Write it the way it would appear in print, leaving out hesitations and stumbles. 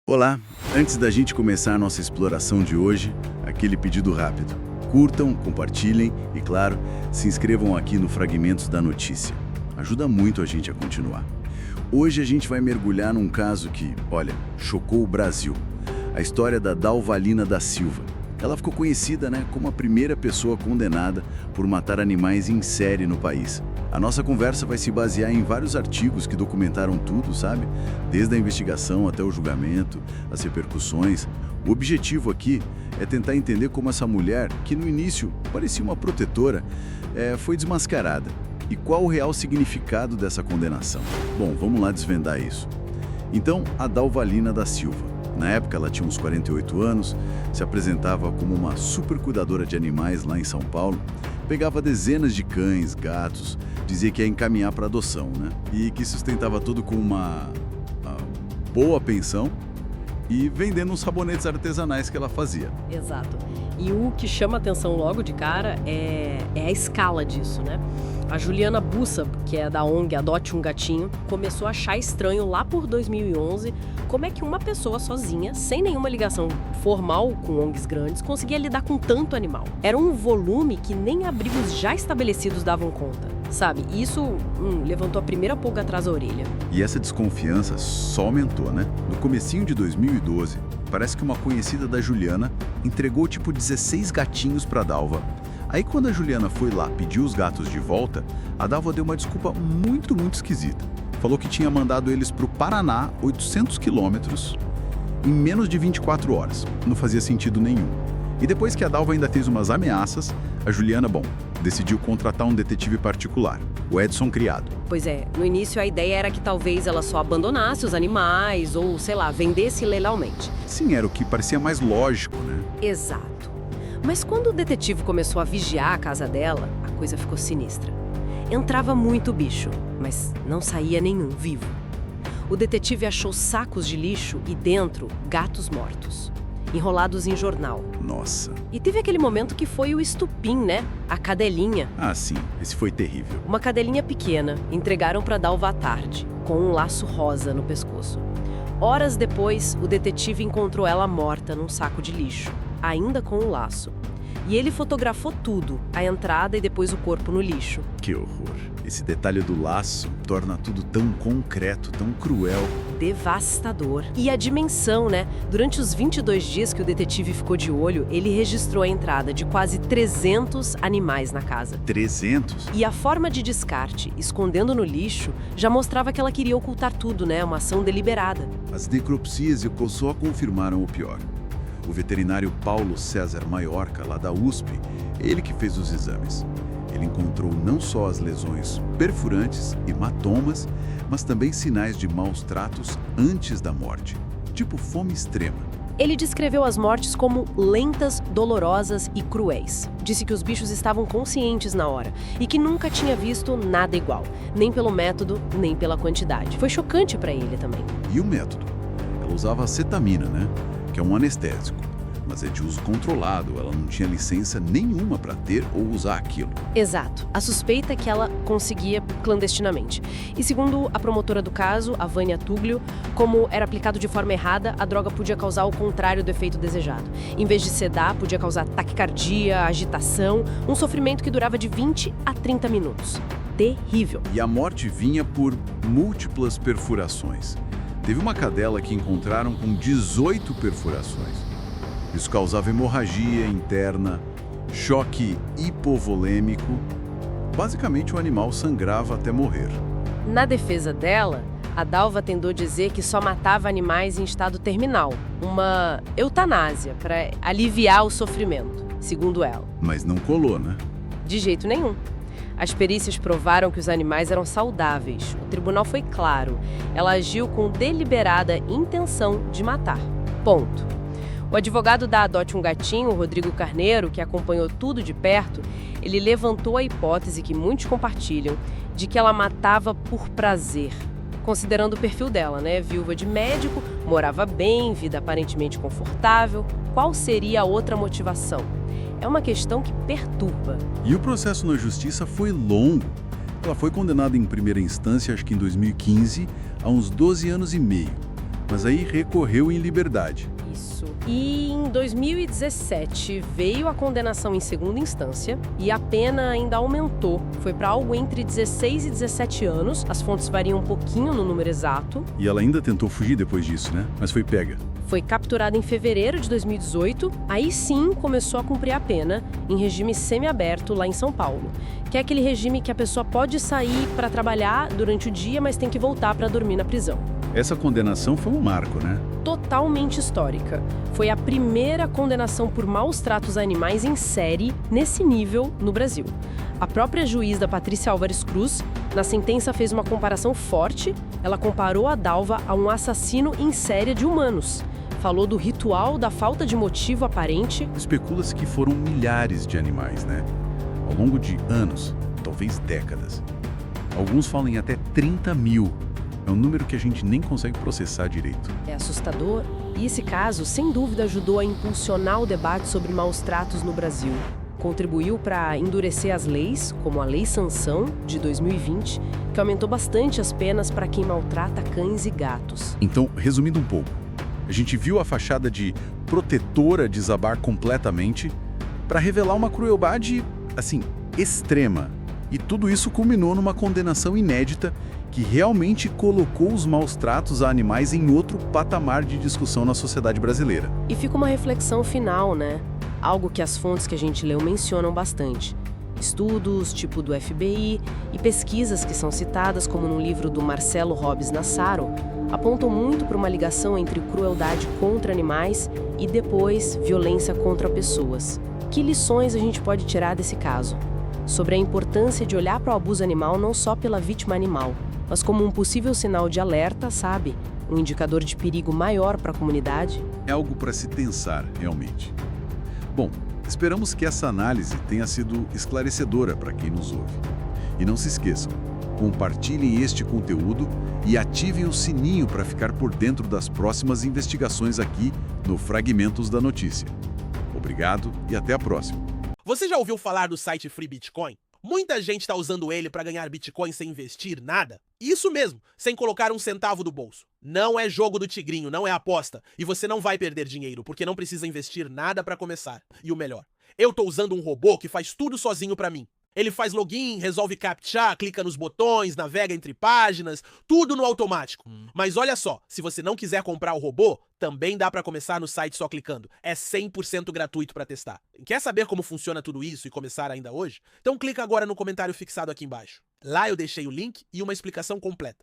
Olá, antes da gente começar a nossa exploração de hoje, aquele pedido rápido. Curtam, compartilhem e, claro, se inscrevam aqui no Fragmentos da Notícia. Ajuda muito a gente a continuar. Hoje a gente vai mergulhar num caso que, olha, chocou o Brasil. A história da Dalvalina da Silva. Ela ficou conhecida, como a primeira pessoa condenada por matar animais em série no país. A nossa conversa vai se basear em vários artigos que documentaram tudo, sabe? Desde a investigação até o julgamento, as repercussões. O objetivo aqui é tentar entender como essa mulher, que no início parecia uma protetora, foi desmascarada. E qual o real significado dessa condenação? Bom, vamos lá desvendar isso. Então, a Dalvalina da Silva. Na época, ela tinha uns 48 anos, se apresentava como uma super cuidadora de animais lá em São Paulo, pegava dezenas de cães, gatos, dizia que ia encaminhar para adoção, E que sustentava tudo com uma boa pensão e vendendo uns sabonetes artesanais que ela fazia. Exato. E o que chama atenção logo de cara é a escala disso, A Juliana Bussa, que é da ONG Adote um Gatinho, começou a achar estranho lá por 2011 como é que uma pessoa sozinha, sem nenhuma ligação formal com ONGs grandes, conseguia lidar com tanto animal. Era um volume que nem abrigos já estabelecidos davam conta, sabe? E isso levantou a primeira pulga atrás da orelha. E essa desconfiança só aumentou, No comecinho de 2012, parece que uma conhecida da Juliana entregou tipo 16 gatinhos para Dalva. Aí quando a Juliana foi lá pedir os gatos de volta, a Dalva deu uma desculpa muito esquisita. Falou que tinha mandado eles para o Paraná, 800 quilômetros, em menos de 24 horas. Não fazia sentido nenhum. E depois que a Dalva ainda fez umas ameaças, a Juliana, decidiu contratar um detetive particular, o Edson Criado. Pois é, no início a ideia era que talvez ela só abandonasse os animais ou, vendesse ilegalmente. Sim, era o que parecia mais lógico, Exato. Mas quando o detetive começou a vigiar a casa dela, a coisa ficou sinistra. Entrava muito bicho, mas não saía nenhum vivo. O detetive achou sacos de lixo e dentro, gatos mortos, enrolados em jornal. Nossa. E teve aquele momento que foi o estupim, A cadelinha. Ah, sim. Esse foi terrível. Uma cadelinha pequena, entregaram para Dalva à tarde, com um laço rosa no pescoço. Horas depois, o detetive encontrou ela morta num saco de lixo, ainda com o laço. E ele fotografou tudo, a entrada e depois o corpo no lixo. Que horror. Esse detalhe do laço torna tudo tão concreto, tão cruel. Devastador. E a dimensão, Durante os 22 dias que o detetive ficou de olho, ele registrou a entrada de quase 300 animais na casa. 300? E a forma de descarte, escondendo no lixo, já mostrava que ela queria ocultar tudo, Uma ação deliberada. As necropsias só confirmaram o pior. O veterinário Paulo César Maiorca, lá da USP, ele que fez os exames. Ele encontrou não só as lesões perfurantes, hematomas, mas também sinais de maus tratos antes da morte, tipo fome extrema. Ele descreveu as mortes como lentas, dolorosas e cruéis. Disse que os bichos estavam conscientes na hora e que nunca tinha visto nada igual, nem pelo método, nem pela quantidade. Foi chocante para ele também. E o método? Ela usava acetamina, que é um anestésico, mas é de uso controlado, ela não tinha licença nenhuma para ter ou usar aquilo. Exato. A suspeita é que ela conseguia clandestinamente. E segundo a promotora do caso, a Vânia Tuglio, como era aplicado de forma errada, a droga podia causar o contrário do efeito desejado. Em vez de sedar, podia causar taquicardia, agitação, um sofrimento que durava de 20 a 30 minutos. Terrível. E a morte vinha por múltiplas perfurações. Teve uma cadela que encontraram com 18 perfurações. Isso causava hemorragia interna, choque hipovolêmico. Basicamente, o animal sangrava até morrer. Na defesa dela, a Dalva tentou dizer que só matava animais em estado terminal, uma eutanásia para aliviar o sofrimento, segundo ela. Mas não colou, De jeito nenhum. As perícias provaram que os animais eram saudáveis. O tribunal foi claro. Ela agiu com deliberada intenção de matar. Ponto. O advogado da Adote um Gatinho, Rodrigo Carneiro, que acompanhou tudo de perto, ele levantou a hipótese que muitos compartilham de que ela matava por prazer. Considerando o perfil dela, Viúva de médico, morava bem, vida aparentemente confortável. Qual seria a outra motivação? É uma questão que perturba. E o processo na justiça foi longo. Ela foi condenada em primeira instância, acho que em 2015, a uns 12 anos e meio. mas aí recorreu em liberdade. Isso. E em 2017 veio a condenação em segunda instância e a pena ainda aumentou. Foi para algo entre 16 e 17 anos. As fontes variam um pouquinho no número exato. E ela ainda tentou fugir depois disso, né? Mas foi pega. Foi capturada em fevereiro de 2018. Aí sim começou a cumprir a pena em regime semiaberto lá em São Paulo. Que é aquele regime que a pessoa pode sair para trabalhar durante o dia, mas tem que voltar para dormir na prisão. Essa condenação foi um marco, né? Totalmente histórica. Foi a primeira condenação por maus tratos a animais em série nesse nível no Brasil. A própria juíza Patrícia Álvares Cruz, na sentença, fez uma comparação forte. Ela comparou a Dalva a um assassino em série de humanos. Falou do ritual da falta de motivo aparente. Especula-se que foram milhares de animais, né? Ao longo de anos, talvez décadas. Alguns falam em até 30 mil. É um número que a gente nem consegue processar direito. É assustador. E esse caso, sem dúvida, ajudou a impulsionar o debate sobre maus tratos no Brasil. Contribuiu para endurecer as leis, como a Lei Sanção, de 2020, que aumentou bastante as penas para quem maltrata cães e gatos. Então, resumindo um pouco, a gente viu a fachada de protetora desabar completamente para revelar uma crueldade, assim, extrema. E tudo isso culminou numa condenação inédita que realmente colocou os maus tratos a animais em outro patamar de discussão na sociedade brasileira. E fica uma reflexão final, né? Algo que as fontes que a gente leu mencionam bastante. Estudos, tipo do FBI, e pesquisas que são citadas, como no livro do Marcelo Robes Nassaro, apontam muito para uma ligação entre crueldade contra animais e, depois, violência contra pessoas. Que lições a gente pode tirar desse caso? Sobre a importância de olhar para o abuso animal não só pela vítima animal, mas como um possível sinal de alerta, sabe? Um indicador de perigo maior para a comunidade. É algo para se pensar, realmente. Bom, esperamos que essa análise tenha sido esclarecedora para quem nos ouve. E não se esqueçam, compartilhem este conteúdo e ativem o sininho para ficar por dentro das próximas investigações aqui no Fragmentos da Notícia. Obrigado e até a próxima. Você já ouviu falar do site Free Bitcoin? Muita gente está usando ele para ganhar Bitcoin sem investir nada. Isso mesmo, sem colocar um centavo do bolso. Não é jogo do tigrinho, não é aposta. E você não vai perder dinheiro, porque não precisa investir nada para começar. E o melhor, eu tô usando um robô que faz tudo sozinho para mim. Ele faz login, resolve captcha, clica nos botões, navega entre páginas, tudo no automático. Mas olha só, se você não quiser comprar o robô, também dá para começar no site só clicando. É 100% gratuito para testar. Quer saber como funciona tudo isso e começar ainda hoje? Então clica agora no comentário fixado aqui embaixo. Lá eu deixei o link e uma explicação completa.